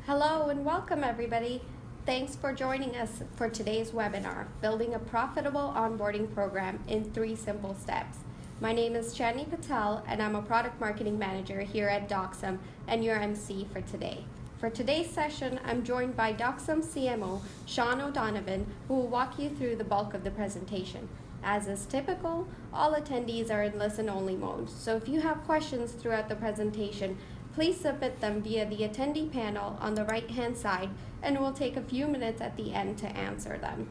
Hello and welcome everybody. Thanks for joining us for today's webinar, Building a Profitable Onboarding Program in 3 Simple Steps. My name is Chani Patel and I'm a Product Marketing Manager here at Doxum and your MC for today. For today's session, I'm joined by Doxum CMO, Sean O'Donovan, who will walk you through the bulk of the presentation. As is typical, all attendees are in listen-only mode, so if you have questions throughout the presentation, please submit them via the attendee panel on the right-hand side, and we'll take a few minutes at the end to answer them.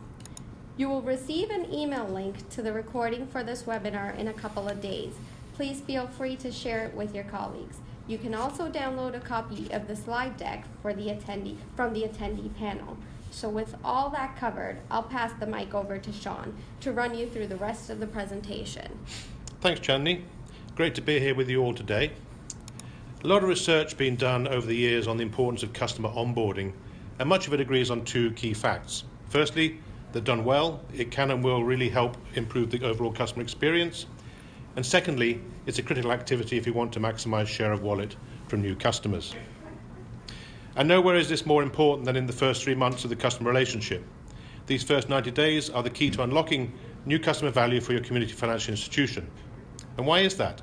You will receive an email link to the recording for this webinar in a couple of days. Please feel free to share it with your colleagues. You can also download a copy of the slide deck from the attendee panel. So with all that covered, I'll pass the mic over to Sean to run you through the rest of the presentation. Thanks, Chandni. Great to be here with you all today. A lot of research being done over the years on the importance of customer onboarding, and much of it agrees on 2 key facts. Firstly, that done well, it can and will really help improve the overall customer experience. And secondly, it's a critical activity if you want to maximize share of wallet from new customers. And nowhere is this more important than in the first 3 months of the customer relationship. These first 90 days are the key to unlocking new customer value for your community financial institution. And why is that?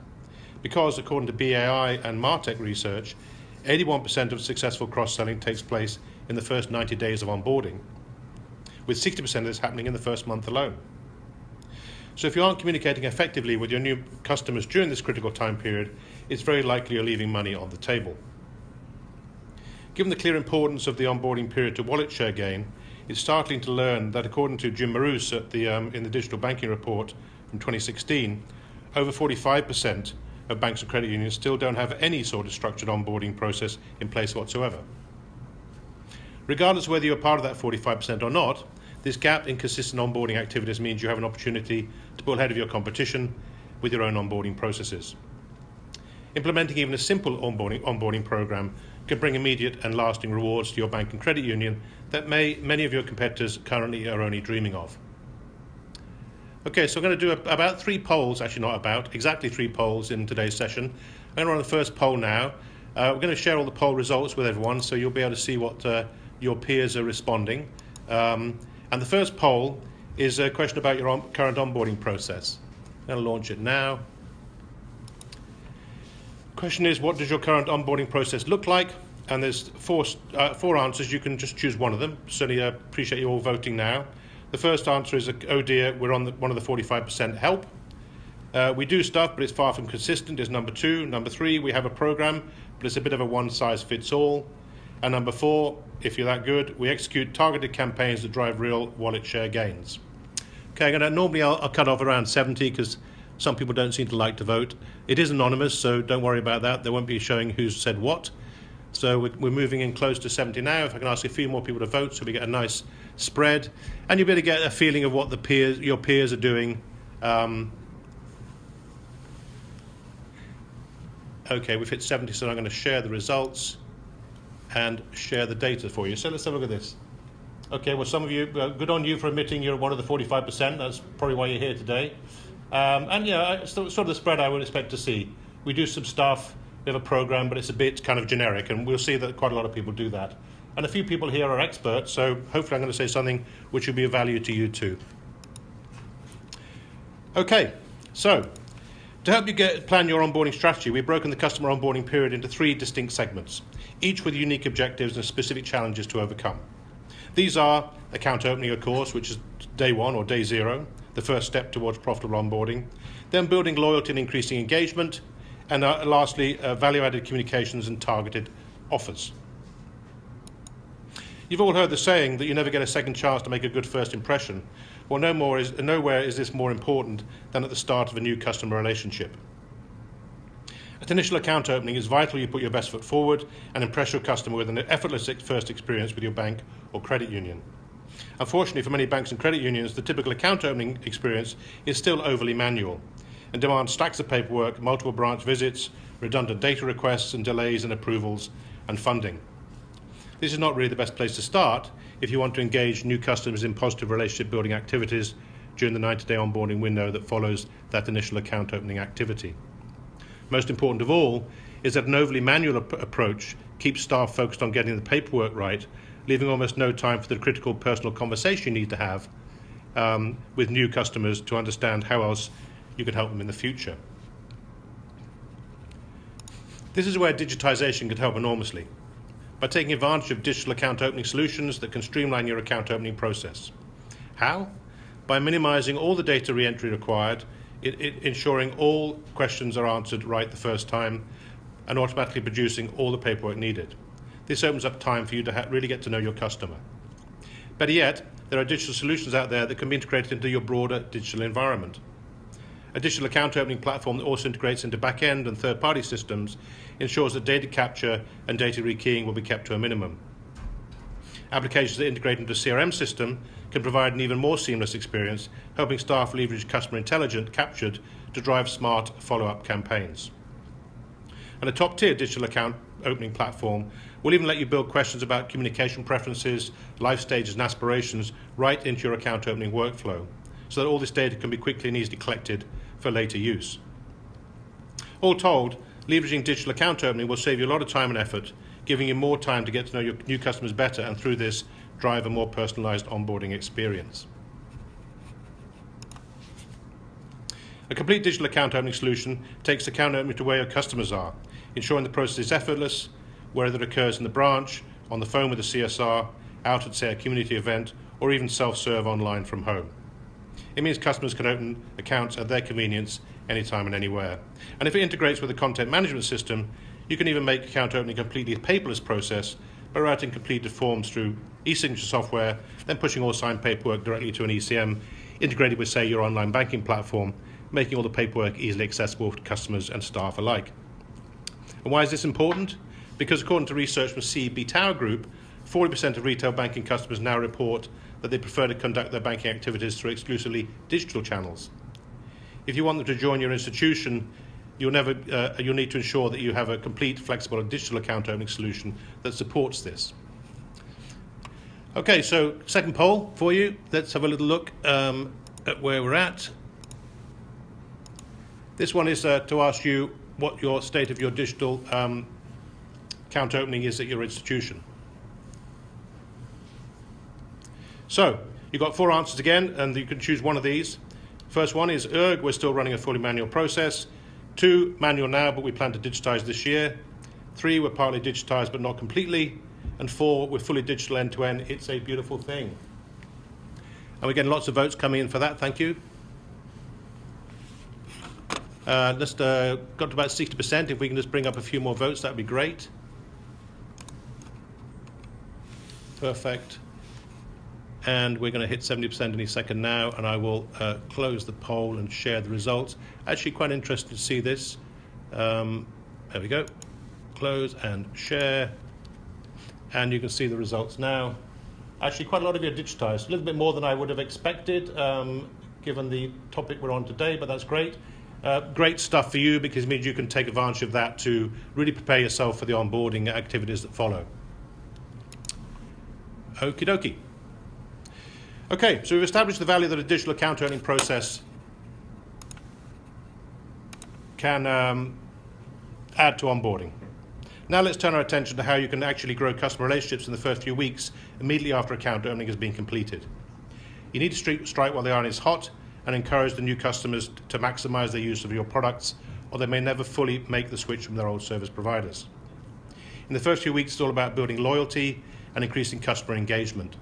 Because according to BAI and Martech research, 81% of successful cross-selling takes place in the first 90 days of onboarding, with 60% of this happening in the first month alone. So if you aren't communicating effectively with your new customers during this critical time period, it's very likely you're leaving money on the table. Given the clear importance of the onboarding period to wallet share gain, it's startling to learn that according to Jim Marous in the Digital Banking Report from 2016, over 45% of banks and credit unions still don't have any sort of structured onboarding process in place whatsoever. Regardless of whether you're part of that 45% or not, this gap in consistent onboarding activities means you have an opportunity to pull ahead of your competition with your own onboarding processes. Implementing even a simple onboarding program can bring immediate and lasting rewards to your bank and credit union that many of your competitors currently are only dreaming of. Okay, so I'm going to do about 3 polls, actually not about, exactly 3 polls in today's session. I'm going to run the first poll now. We're going to share all the poll results with everyone so you'll be able to see what your peers are responding. And the first poll is a question about your current onboarding process. I'm going to launch it now. The question is, what does your current onboarding process look like? And there's 4 answers. You can just choose one of them. Certainly appreciate you all voting now. The first answer is, oh dear, we're on one of the 45% help. We do stuff, but it's far from consistent, is number 2. Number 3, we have a program, but it's a bit of a one-size-fits-all. And number 4, if you're that good, we execute targeted campaigns that drive real wallet share gains. Okay, normally I'll cut off around 70 because some people don't seem to like to vote. It is anonymous, so don't worry about that. They won't be showing who's said what. So we're moving in close to 70 now. If I can ask a few more people to vote so we get a nice spread. And you'll be able to get a feeling of what your peers are doing. Okay, we've hit 70, so I'm going to share the results and share the data for you. So let's have a look at this. Okay, well, some of you, good on you for admitting you're one of the 45%. That's probably why you're here today. And yeah, sort of the spread I would expect to see. We do some stuff. We have a program, but it's a bit kind of generic, and we'll see that quite a lot of people do that. And a few people here are experts, so hopefully I'm going to say something which will be of value to you too. Okay, so to help you plan your onboarding strategy, we've broken the customer onboarding period into 3 distinct segments, each with unique objectives and specific challenges to overcome. These are account opening, of course, which is day 1 or day 0, the first step towards profitable onboarding, then building loyalty and increasing engagement, and lastly, value-added communications and targeted offers. You've all heard the saying that you never get a second chance to make a good first impression. Well, nowhere is this more important than at the start of a new customer relationship. At initial account opening, it's vital you put your best foot forward and impress your customer with an effortless first experience with your bank or credit union. Unfortunately, for many banks and credit unions, the typical account opening experience is still overly manual and demands stacks of paperwork, multiple branch visits, redundant data requests, and delays in approvals and funding. This is not really the best place to start if you want to engage new customers in positive relationship building activities during the 90-day onboarding window that follows that initial account opening activity. Most important of all is that an overly manual approach keeps staff focused on getting the paperwork right, leaving almost no time for the critical personal conversation you need to have with new customers to understand how else you can help them in the future. This is where digitization could help enormously, by taking advantage of digital account opening solutions that can streamline your account opening process. How? By minimizing all the data re-entry required, ensuring all questions are answered right the first time, and automatically producing all the paperwork needed. This opens up time for you to really get to know your customer. Better yet, there are digital solutions out there that can be integrated into your broader digital environment. A digital account opening platform that also integrates into back-end and third-party systems ensures that data capture and data rekeying will be kept to a minimum. Applications that integrate into a CRM system can provide an even more seamless experience, helping staff leverage customer intelligence captured to drive smart follow-up campaigns. And a top-tier digital account opening platform will even let you build questions about communication preferences, life stages and aspirations right into your account opening workflow, so that all this data can be quickly and easily collected for later use. All told, leveraging digital account opening will save you a lot of time and effort, giving you more time to get to know your new customers better, and through this, drive a more personalized onboarding experience. A complete digital account opening solution takes account opening to where your customers are, ensuring the process is effortless, whether it occurs in the branch, on the phone with a CSR, out at, say, a community event, or even self-serve online from home. It means customers can open accounts at their convenience, anytime and anywhere. And if it integrates with a content management system, you can even make account opening a completely paperless process by routing completed forms through e-signature software, then pushing all signed paperwork directly to an ECM, integrated with, say, your online banking platform, making all the paperwork easily accessible to customers and staff alike. And why is this important? Because according to research from CEB Tower Group, 40% of retail banking customers now report that they prefer to conduct their banking activities through exclusively digital channels. If you want them to join your institution, you'll need to ensure that you have a complete, flexible and digital account opening solution that supports this. Okay, so second poll for you. Let's have a little look at where we're at. This one is to ask you what your state of your digital account opening is at your institution. So, you've got 4 answers again, and you can choose one of these. First one is, we're still running a fully manual process. 2, manual now, but we plan to digitize this year. 3, we're partly digitized, but not completely. And 4, we're fully digital end-to-end. It's a beautiful thing. And we're getting lots of votes coming in for that. Thank you. Let's got to about 60%. If we can just bring up a few more votes, that would be great. Perfect. And we're going to hit 70% any second now, and I will close the poll and share the results. Actually quite interested to see this. There we go. Close and share. And you can see the results now. Actually quite a lot of you are digitized. A little bit more than I would have expected, given the topic we're on today, but that's great. Great stuff for you, because it means you can take advantage of that to really prepare yourself for the onboarding activities that follow. Okie dokie. Okay, so we've established the value that a digital account opening process can add to onboarding. Now let's turn our attention to how you can actually grow customer relationships in the first few weeks immediately after account opening has been completed. You need to strike while the iron is hot and encourage the new customers to maximize their use of your products, or they may never fully make the switch from their old service providers. In the first few weeks, it's all about building loyalty and increasing customer engagement.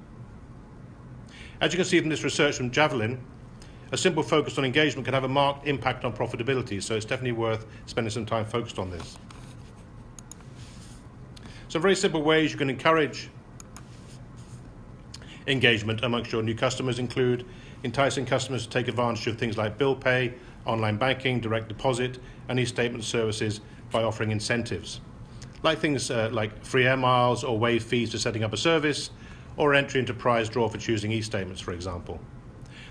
As you can see from this research from Javelin, a simple focus on engagement can have a marked impact on profitability, so it's definitely worth spending some time focused on this. Some very simple ways you can encourage engagement amongst your new customers include enticing customers to take advantage of things like bill pay, online banking, direct deposit, and e-statement services by offering incentives, like things like free air miles or waived fees for setting up a service, or entry into prize draw for choosing e-statements, for example.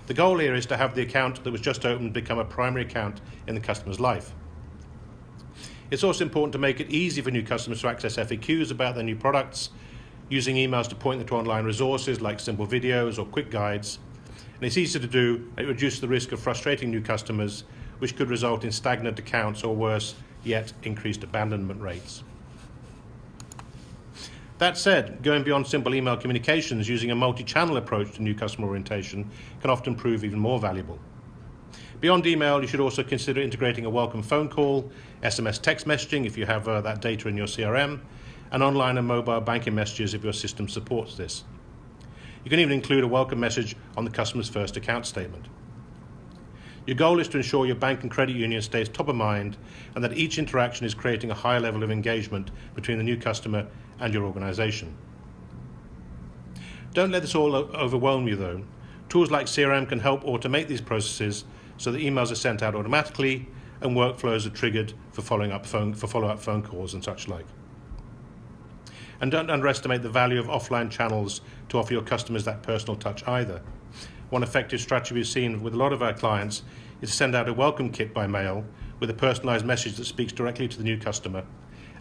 The goal here is to have the account that was just opened become a primary account in the customer's life. It's also important to make it easy for new customers to access FAQs about their new products, using emails to point them to online resources like simple videos or quick guides. And it's easy to do, it reduces the risk of frustrating new customers, which could result in stagnant accounts or worse, yet increased abandonment rates. That said, going beyond simple email communications using a multi-channel approach to new customer orientation can often prove even more valuable. Beyond email, you should also consider integrating a welcome phone call, SMS text messaging if you have that data in your CRM, and online and mobile banking messages if your system supports this. You can even include a welcome message on the customer's first account statement. Your goal is to ensure your bank and credit union stays top of mind and that each interaction is creating a higher level of engagement between the new customer and your organization. Don't let this all overwhelm you though. Tools like CRM can help automate these processes so that emails are sent out automatically and workflows are triggered for follow-up phone calls and such like. And don't underestimate the value of offline channels to offer your customers that personal touch either. One effective strategy we've seen with a lot of our clients is to send out a welcome kit by mail with a personalized message that speaks directly to the new customer,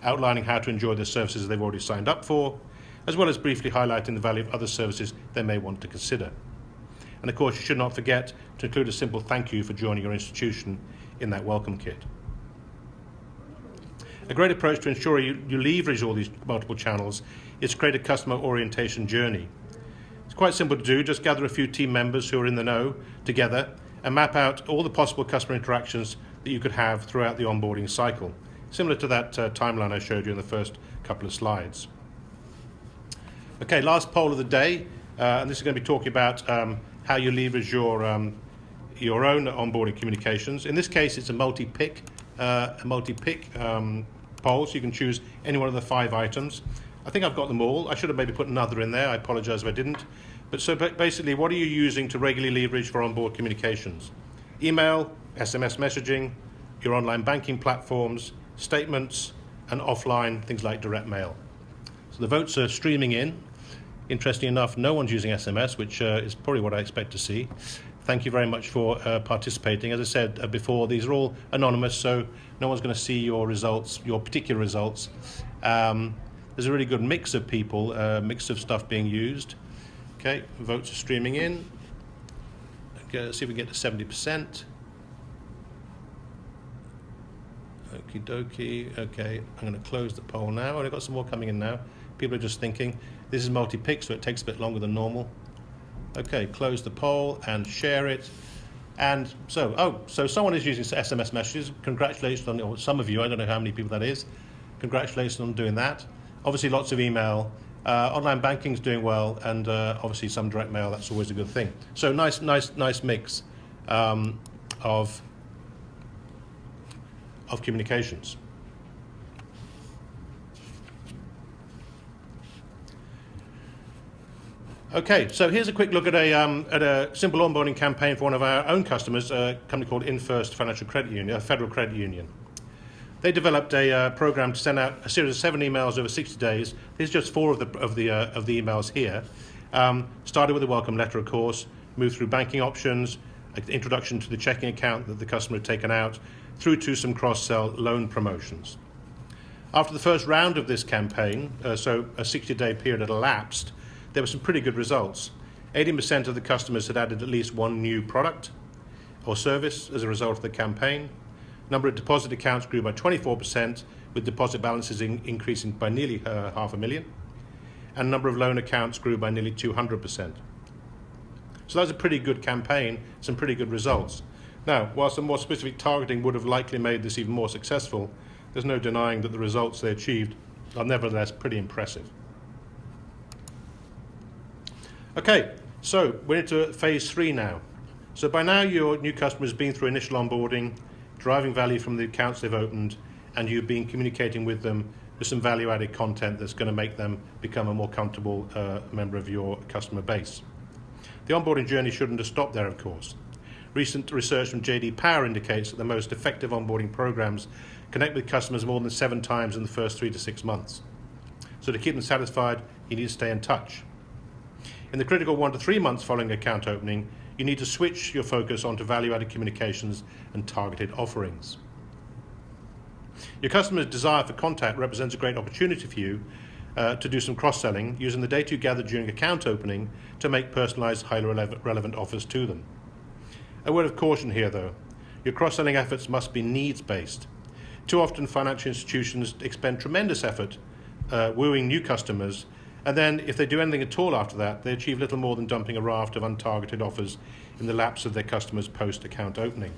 outlining how to enjoy the services they've already signed up for, as well as briefly highlighting the value of other services they may want to consider. And of course, you should not forget to include a simple thank you for joining your institution in that welcome kit. A great approach to ensure you leverage all these multiple channels is to create a customer orientation journey. It's quite simple to do. Just gather a few team members who are in the know together and map out all the possible customer interactions that you could have throughout the onboarding cycle, similar to that timeline I showed you in the first couple of slides. Okay, last poll of the day, and this is going to be talking about how you leverage your own onboarding communications. In this case, it's a multi-pick poll, so you can choose any one of the 5 items. I think I've got them all. I should have maybe put another in there. I apologize if I didn't. But so basically, what are you using to regularly leverage for onboard communications? Email, SMS messaging, your online banking platforms, statements, and offline things like direct mail. So the votes are streaming in. Interesting enough, no one's using SMS, which is probably what I expect to see. Thank you very much for participating. As I said before, these are all anonymous, so no one's going to see your results, your particular results. There's a really good mix of people, mix of stuff being used. Okay, votes are streaming in. Okay, let's see if we can get to 70%. Okie dokie. Okay, I'm going to close the poll now. I've got some more coming in now. People are just thinking. This is multi-pick, so it takes a bit longer than normal. Okay, close the poll and share it. And so someone is using SMS messages. Congratulations on, or some of you, I don't know how many people that is. Congratulations on doing that. Obviously lots of email. Online banking's doing well, and obviously some direct mail, that's always a good thing. So nice mix of communications. Okay, so here's a quick look at a simple onboarding campaign for one of our own customers, a company called InFirst Financial Credit Union, a federal credit union. They developed a program to send out a series of 7 emails over 60 days. These are just 4 of the emails here. Started with a welcome letter, of course, moved through banking options, introduction to the checking account that the customer had taken out, through to some cross-sell loan promotions. After the first round of this campaign, so a 60-day period had elapsed, there were some pretty good results. 80% of the customers had added at least 1 new product or service as a result of the campaign. Number of deposit accounts grew by 24%, with deposit balances increasing by nearly $500,000. And number of loan accounts grew by nearly 200%. So that was a pretty good campaign, some pretty good results. Now, while some more specific targeting would have likely made this even more successful, there's no denying that the results they achieved are nevertheless pretty impressive. Okay, so we're into phase 3 now. So by now your new customer has been through initial onboarding, driving value from the accounts they've opened, and you've been communicating with them with some value-added content that's going to make them become a more comfortable member of your customer base. The onboarding journey shouldn't have stopped there, of course. Recent research from JD Power indicates that the most effective onboarding programs connect with customers more than 7 times in the first 3 to 6 months. So to keep them satisfied, you need to stay in touch. In the critical 1 to 3 months following account opening, you need to switch your focus onto value-added communications and targeted offerings. Your customer's desire for contact represents a great opportunity for you to do some cross-selling using the data you gather during account opening to make personalized, highly relevant offers to them. A word of caution here, though. Your cross-selling efforts must be needs-based. Too often financial institutions expend tremendous effort wooing new customers, and then if they do anything at all after that, they achieve little more than dumping a raft of untargeted offers in the laps of their customers' post-account opening.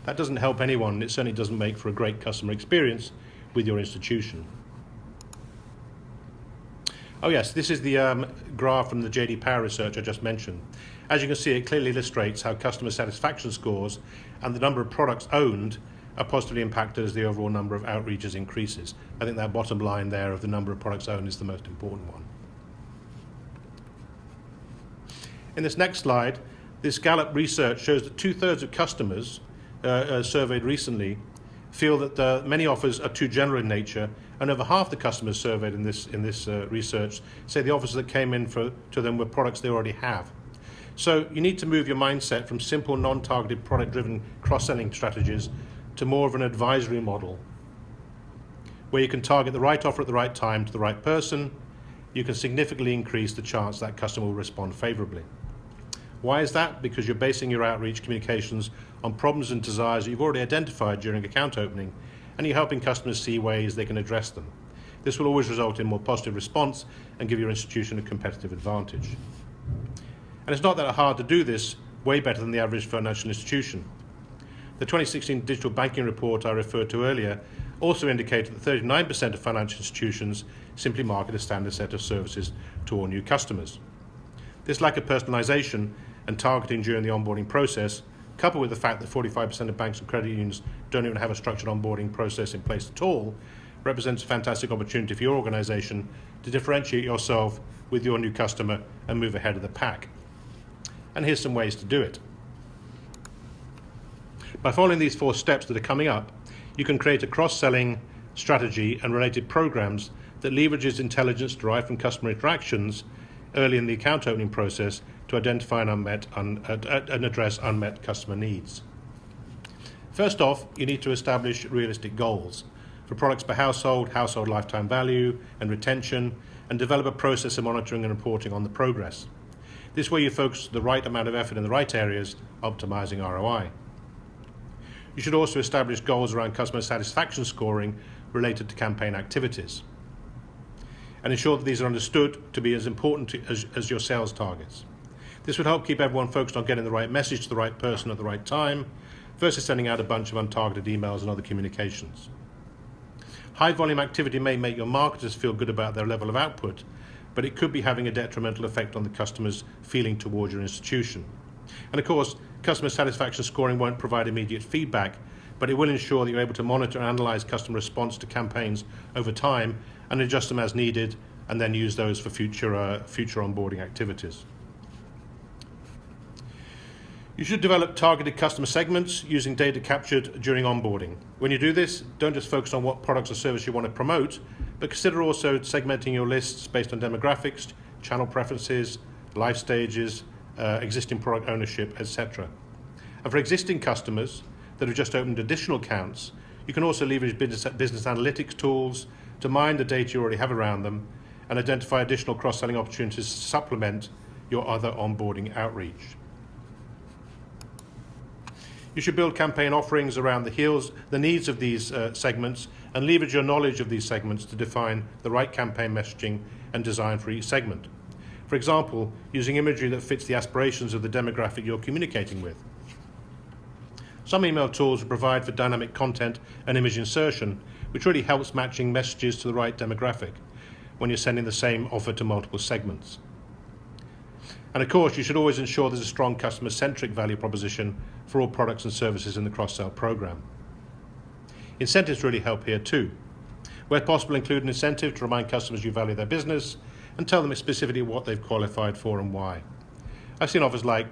That doesn't help anyone, and it certainly doesn't make for a great customer experience with your institution. Oh yes, this is the graph from the JD Power research I just mentioned. As you can see, it clearly illustrates how customer satisfaction scores and the number of products owned are positively impacted as the overall number of outreaches increases. I think that bottom line there of the number of products owned is the most important one. In this next slide, this Gallup research shows that 2/3 of customers surveyed recently feel that many offers are too general in nature, and over half the customers surveyed in this research say the offers that came in to them were products they already have. So you need to move your mindset from simple, non-targeted, product-driven cross-selling strategies to more of an advisory model, where you can target the right offer at the right time to the right person. You can significantly increase the chance that customer will respond favorably. Why is that? Because you're basing your outreach communications on problems and desires that you've already identified during account opening, and you're helping customers see ways they can address them. This will always result in more positive response and give your institution a competitive advantage. And it's not that hard to do this, way better than the average financial institution. The 2016 digital banking report I referred to earlier also indicated that 39% of financial institutions simply market a standard set of services to all new customers. This lack of personalization and targeting during the onboarding process, coupled with the fact that 45% of banks and credit unions don't even have a structured onboarding process in place at all, represents a fantastic opportunity for your organization to differentiate yourself with your new customer and move ahead of the pack. And here's some ways to do it. By following these 4 steps that are coming up, you can create a cross-selling strategy and related programs that leverages intelligence derived from customer interactions early in the account opening process to identify and address unmet customer needs. First off, you need to establish realistic goals for products per household, household lifetime value and retention, and develop a process of monitoring and reporting on the progress. This way you focus the right amount of effort in the right areas, optimizing ROI. You should also establish goals around customer satisfaction scoring related to campaign activities, and ensure that these are understood to be as important as your sales targets. This would help keep everyone focused on getting the right message to the right person at the right time, versus sending out a bunch of untargeted emails and other communications. High volume activity may make your marketers feel good about their level of output, but it could be having a detrimental effect on the customer's feeling towards your institution. And of course, customer satisfaction scoring won't provide immediate feedback, but it will ensure that you're able to monitor and analyze customer response to campaigns over time and adjust them as needed, and then use those for future onboarding activities. You should develop targeted customer segments using data captured during onboarding. When you do this, don't just focus on what products or service you want to promote, but consider also segmenting your lists based on demographics, channel preferences, life stages, existing product ownership, etc. And for existing customers that have just opened additional accounts, you can also leverage business analytics tools to mine the data you already have around them and identify additional cross-selling opportunities to supplement your other onboarding outreach. You should build campaign offerings around the needs of these segments, and leverage your knowledge of these segments to define the right campaign messaging and design for each segment. For example, using imagery that fits the aspirations of the demographic you're communicating with. Some email tools provide for dynamic content and image insertion, which really helps matching messages to the right demographic when you're sending the same offer to multiple segments. And of course, you should always ensure there's a strong customer-centric value proposition for all products and services in the cross-sell program. Incentives really help here too. Where possible, include an incentive to remind customers you value their business and tell them specifically what they've qualified for and why. I've seen offers like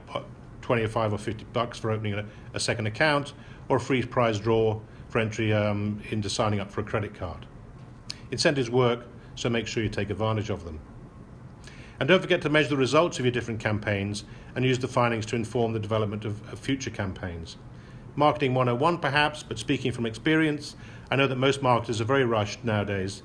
$25 or $50 for opening a second account, or a free prize draw for entry into signing up for a credit card. Incentives work, so make sure you take advantage of them. And don't forget to measure the results of your different campaigns and use the findings to inform the development of future campaigns. Marketing 101 perhaps, but speaking from experience, I know that most marketers are very rushed nowadays,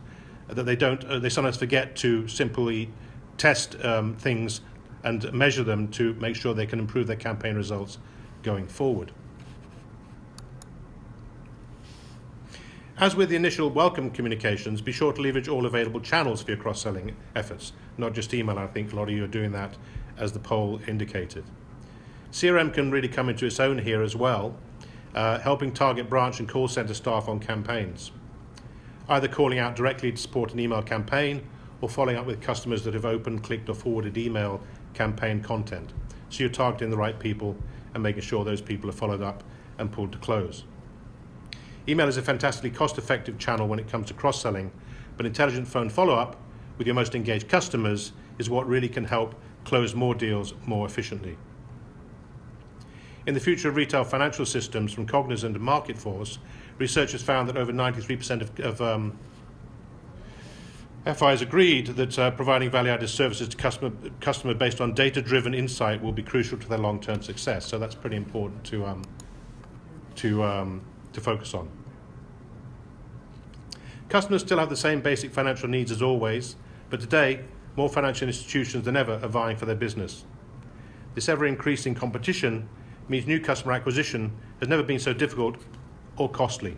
that they sometimes forget to simply test things and measure them to make sure they can improve their campaign results going forward. As with the initial welcome communications, be sure to leverage all available channels for your cross-selling efforts, not just email. I think a lot of you are doing that, as the poll indicated. CRM can really come into its own here as well, helping target branch and call center staff on campaigns, either calling out directly to support an email campaign or following up with customers that have opened, clicked or forwarded email campaign content. So you're targeting the right people and making sure those people are followed up and pulled to close. Email is a fantastically cost-effective channel when it comes to cross-selling, but intelligent phone follow-up with your most engaged customers is what really can help close more deals more efficiently. In the future of retail financial systems from Cognizant and Market Force, researchers found that over 93% of FIs agreed that providing value-added services to customer based on data-driven insight will be crucial to their long-term success. So that's pretty important to focus on. Customers still have the same basic financial needs as always, but today more financial institutions than ever are vying for their business. This ever-increasing competition means new customer acquisition has never been so difficult or costly.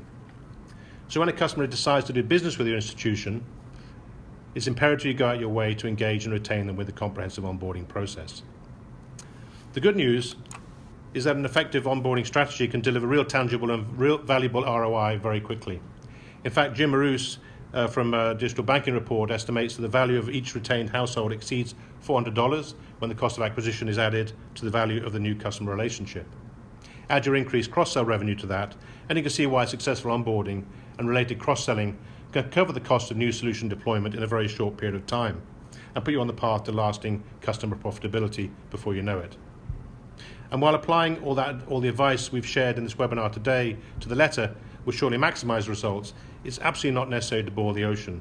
So when a customer decides to do business with your institution, it's imperative you go out your way to engage and retain them with a comprehensive onboarding process. The good news is that an effective onboarding strategy can deliver real tangible and real valuable ROI very quickly. In fact, Jim Maroos from Digital Banking Report estimates that the value of each retained household exceeds $400 when the cost of acquisition is added to the value of the new customer relationship. Add your increased cross-sell revenue to that, and you can see why successful onboarding and related cross-selling can cover the cost of new solution deployment in a very short period of time and put you on the path to lasting customer profitability before you know it. And while applying all the advice we've shared in this webinar today to the letter will surely maximize results, it's absolutely not necessary to boil the ocean.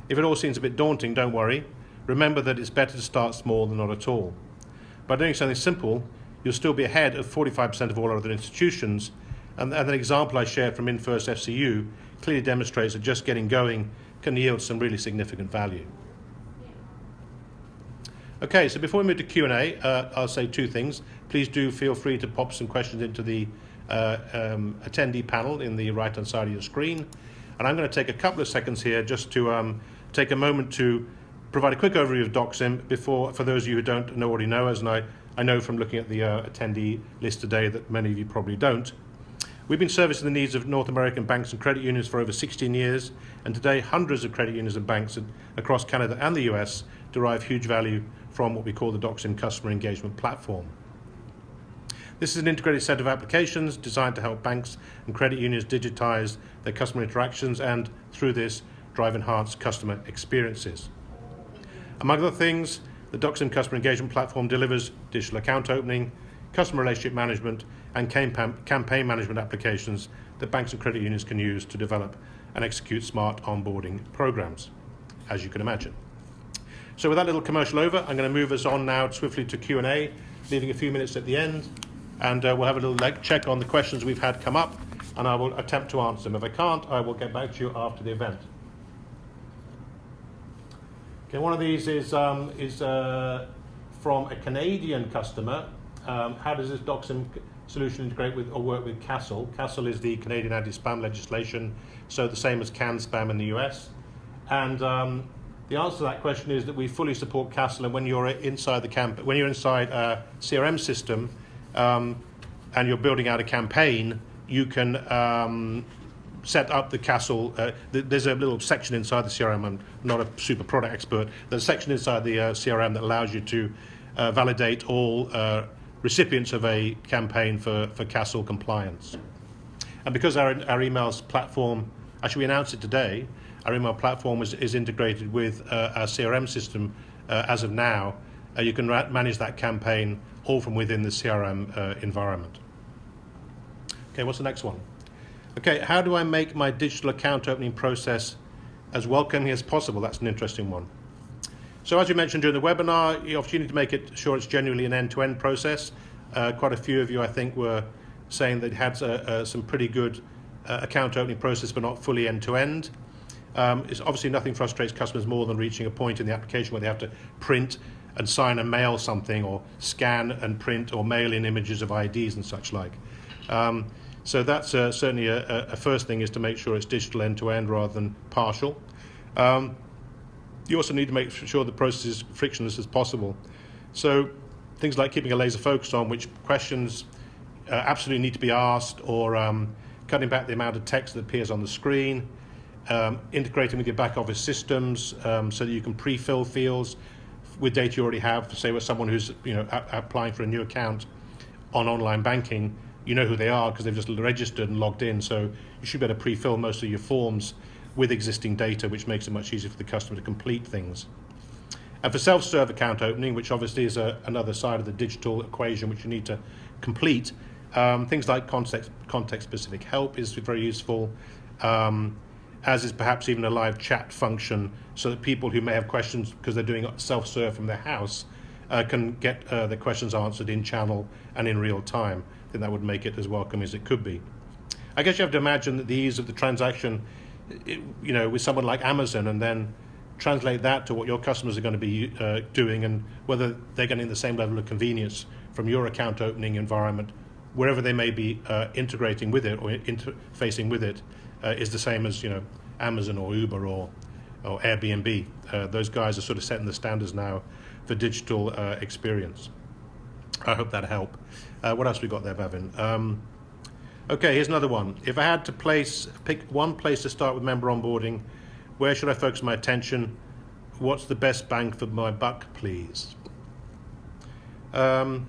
If it all seems a bit daunting, don't worry. Remember that it's better to start small than not at all. By doing something simple, you'll still be ahead of 45% of all other institutions, and an example I shared from InFirst FCU clearly demonstrates that just getting going can yield some really significant value. Okay, so before we move to Q&A, I'll say two things. Please do feel free to pop some questions into the attendee panel in the right-hand side of your screen. And I'm going to take a couple of seconds here just to take a moment to provide a quick overview of DocSim for those of you who don't already know, as I know from looking at the attendee list today that many of you probably don't. We've been servicing the needs of North American banks and credit unions for over 16 years, and today hundreds of credit unions and banks across Canada and the US derive huge value from what we call the DocSim Customer Engagement Platform. This is an integrated set of applications designed to help banks and credit unions digitize their customer interactions and, through this, drive enhanced customer experiences. Among other things, the DocSim Customer Engagement Platform delivers digital account opening, customer relationship management, and campaign management applications that banks and credit unions can use to develop and execute smart onboarding programs, as you can imagine. So with that little commercial over, I'm going to move us on now swiftly to Q&A, leaving a few minutes at the end, and we'll have a little check on the questions we've had come up, and I will attempt to answer them. If I can't, I will get back to you after the event. Okay, one of these is from a Canadian customer. How does this DocSim solution integrate with or work with CASL? CASL is the Canadian anti-spam legislation, so the same as CAN spam in the US. And the answer to that question is that we fully support CASL, and when you're inside a CRM system and you're building out a campaign, you can set up the CASL. There's a little section inside the CRM. I'm not a super product expert. There's a section inside the CRM that allows you to validate all recipients of a campaign for CASL compliance. And because our emails platform, actually we announced it today, our email platform is integrated with our CRM system as of now, you can manage that campaign all from within the CRM environment. Okay, what's the next one? Okay, how do I make my digital account opening process as welcoming as possible? That's an interesting one. So as you mentioned during the webinar, the opportunity to make it sure it's genuinely an end-to-end process. Quite a few of you, I think, were saying they had some pretty good account opening process, but not fully end-to-end. It's obviously nothing frustrates customers more than reaching a point in the application where they have to print and sign and mail something, or scan and print or mail in images of IDs and such like. So that's certainly a first thing, is to make sure it's digital end-to-end rather than partial. You also need to make sure the process is frictionless as possible. So things like keeping a laser focus on which questions absolutely need to be asked, or cutting back the amount of text that appears on the screen, integrating with your back office systems so that you can pre-fill fields with data you already have. Say with someone who's applying for a new account on online banking, you know who they are because they've just registered and logged in, so you should be able to pre-fill most of your forms with existing data, which makes it much easier for the customer to complete things. And for self-serve account opening, which obviously is another side of the digital equation which you need to complete, things like context-specific help is very useful, as is perhaps even a live chat function, so that people who may have questions because they're doing self-serve from their house can get their questions answered in channel and in real time. I think that would make it as welcome as it could be. I guess you have to imagine that the ease of the transaction, with someone like Amazon, and then translate that to what your customers are going to be doing, and whether they're getting the same level of convenience from your account opening environment, wherever they may be integrating with it or interfacing with it, is the same as Amazon or Uber or Airbnb. Those guys are sort of setting the standards now for digital experience. I hope that helped. What else we got there, Bhavin? Okay, here's another one. If I had to pick one place to start with member onboarding, where should I focus my attention? What's the best bang for my buck, please? Okay,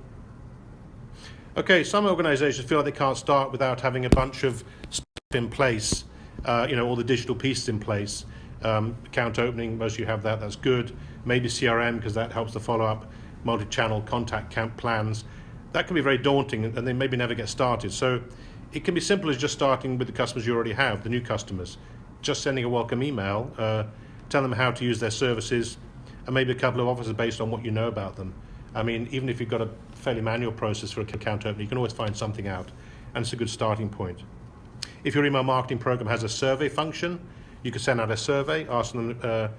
some organizations feel like they can't start without having a bunch of stuff in place, all the digital pieces in place. Account opening, most of you have that, that's good. Maybe CRM, because that helps the follow-up, multi-channel contact camp plans. That can be very daunting, and they maybe never get started. So it can be simple as just starting with the customers you already have, the new customers. Just sending a welcome email, tell them how to use their services, and maybe a couple of offers based on what you know about them. I mean, even if you've got a fairly manual process for account opening, you can always find something out, and it's a good starting point. If your email marketing program has a survey function, you can send out a survey, asking them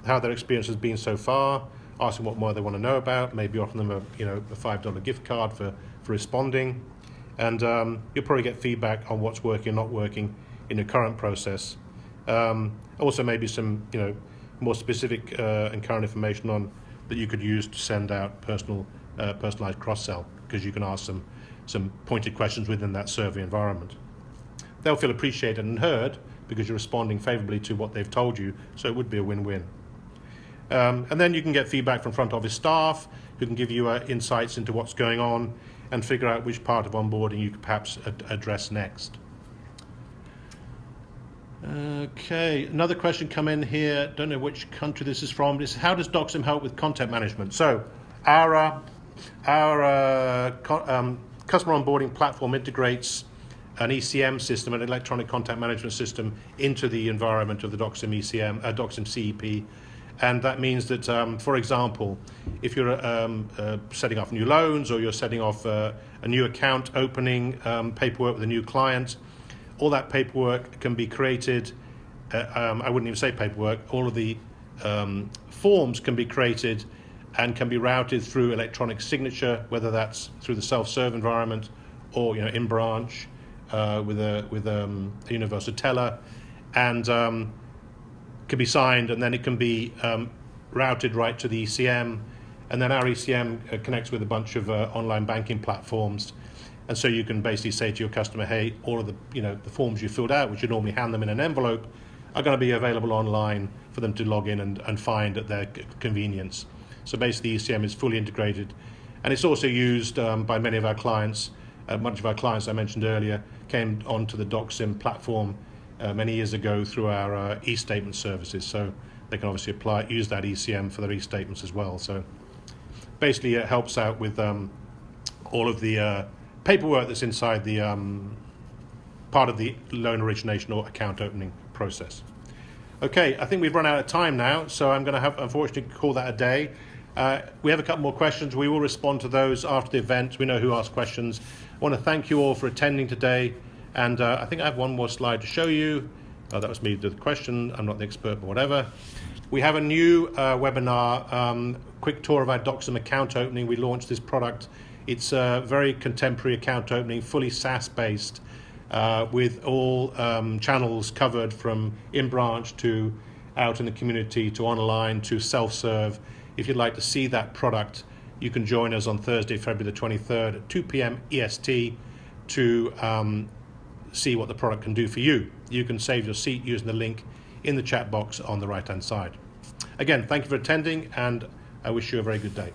how their experience has been so far, asking what more they want to know about, maybe offering them a $5 gift card for responding, and you'll probably get feedback on what's working and not working in your current process. Also maybe some more specific and current information on that you could use to send out personalized cross-sell, because you can ask them some pointed questions within that survey environment. They'll feel appreciated and heard because you're responding favorably to what they've told you, so it would be a win-win. And then you can get feedback from front office staff who can give you insights into what's going on and figure out which part of onboarding you could perhaps address next. Okay, another question come in here. Don't know which country this is from. This is, how does DocSim help with content management? So our customer onboarding platform integrates an ECM system, an electronic contact management system, into the environment of the DocSim DocSim CEP. And that means that, for example, if you're setting up new loans, or you're setting off a new account opening paperwork with a new client, all that paperwork can be created. I wouldn't even say paperwork. All of the forms can be created and can be routed through electronic signature, whether that's through the self-serve environment or in branch with a universal teller, and can be signed, and then it can be routed right to the ECM, and then our ECM connects with a bunch of online banking platforms. And so you can basically say to your customer, hey, all of the forms you filled out, which you normally hand them in an envelope, are going to be available online for them to log in and find at their convenience. So basically ECM is fully integrated, and it's also used by many of our clients. Much of our clients I mentioned earlier came onto the DocSim platform many years ago through our e-statement services, so they can obviously use that ECM for their e-statements as well. So basically it helps out with all of the paperwork that's inside the part of the loan origination or account opening process. Okay, I think we've run out of time now, so I'm going to have, unfortunately, call that a day. We have a couple more questions. We will respond to those after the event. We know who asked questions. I want to thank you all for attending today, and I think I have one more slide to show you. That was me with the question. I'm not the expert, but whatever. We have a new webinar, quick tour of our DocSim account opening. We launched this product. It's a very contemporary account opening, fully SaaS-based, with all channels covered from in-branch to out in the community to online to self-serve. If you'd like to see that product, you can join us on Thursday, February the 23rd at 2 p.m. EST to see what the product can do for you. You can save your seat using the link in the chat box on the right-hand side. Again, thank you for attending, and I wish you a very good day.